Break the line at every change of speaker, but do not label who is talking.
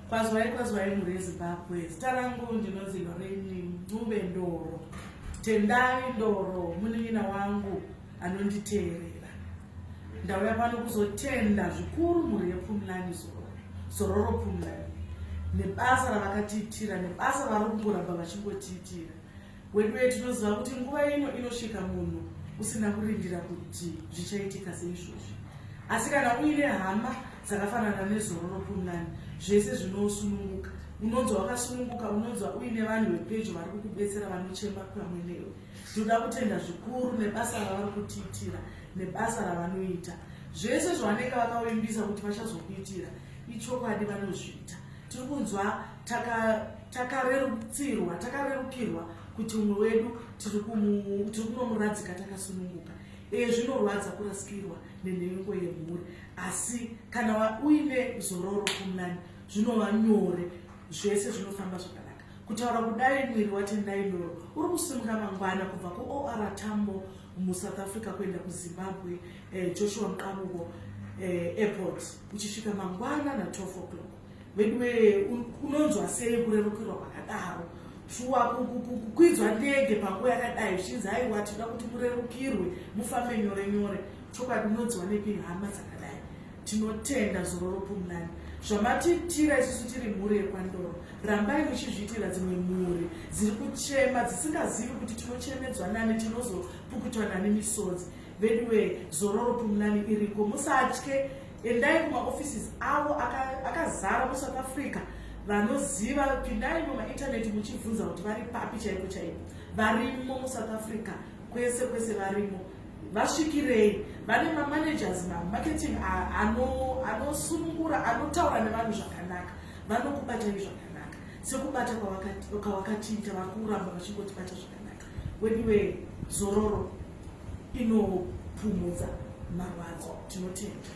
Kwazwai muri Zimbabwe. Zita rangu ndinonzi Lorraine Ncube Ndoro. Tendai Ndoro munin'ina wangu anonditeerera. Ndauya pano kuzotenda zvikuru mhuri yePumlani Zororo Pumlani. Nebasa ravakatiitira, nebasa vari kungoramba vachingotiitira. Wedu tinoziva kuti nguva ino inosvika munhu usina kurindira kuti zvichaitika seizvozvi. Asi kana uine hama dzakafanana neZororo Pumlani, zvese zvinosununguka. Unonzwa wakasununguka, unonzwa uine vanhu vepedyo vari kukubetsera vanochema pamwe newe. Tinoda kutenda zvikuru nebasa ravari kutiitira, nebasa ravanoita. Zvese zvavanenge vakavimbisa kuti vachazokuitira, ichokwadi vanozviita. Tiri kunzwa takarerukirwa kuti umwe wedu tiri kunomuradzika takasununguka. Zvinorwadza kurasikirwa nenhengo yemhuri, asi kana uine Zororo Pumlani zvinova nyore, zvese zvinofamba zvakanaka. Kutaura kudai mwiri waTendai Ndoro uri kusimuka mangwana kubva kuOR Tambo muSouth Africa kuenda kuZimbabwe Joshua Mqabuko airport uchisvika mangwana na 12 o'clock. Wewe unonzwa sei kurerukirwa kwakadaro? Kukwidzwa ndege panguva yakadai zvichinzi haiwa tinoda kuti murerukirwe mufambe nyore nyore. Chokwadi unonzwa nepi hama dzakadai. Tinotenda Zororo Pumlani zvamatiitira isusu tiri mhuri yeKwaNdoro. Rambai muchizviitira dzimwe mhuri dziri kuchema dzisingazivi kuti tinochemedzwa nani, tinozopukutwa nani misodzi. Veduwe Zororo Pumlani iriko, musatye. Endai kumaoffices avo akazara muSouth Africa. Vanoziva, pindai mumaintaneti muchibvunza kuti vari papi chaipo chaipo. Varimo muSouth Africa, kwese kwese varimo. Vasvikirei, vane mamanagers marketing anosunungura, anotaura nevanhu zvakanaka. Vanokubatai zvakanaka. Sekubata kwavakatiita vari kuramba vachingotibata zvakanaka. Weduwe Zororo inopumudza marwadzo. Tinotenda.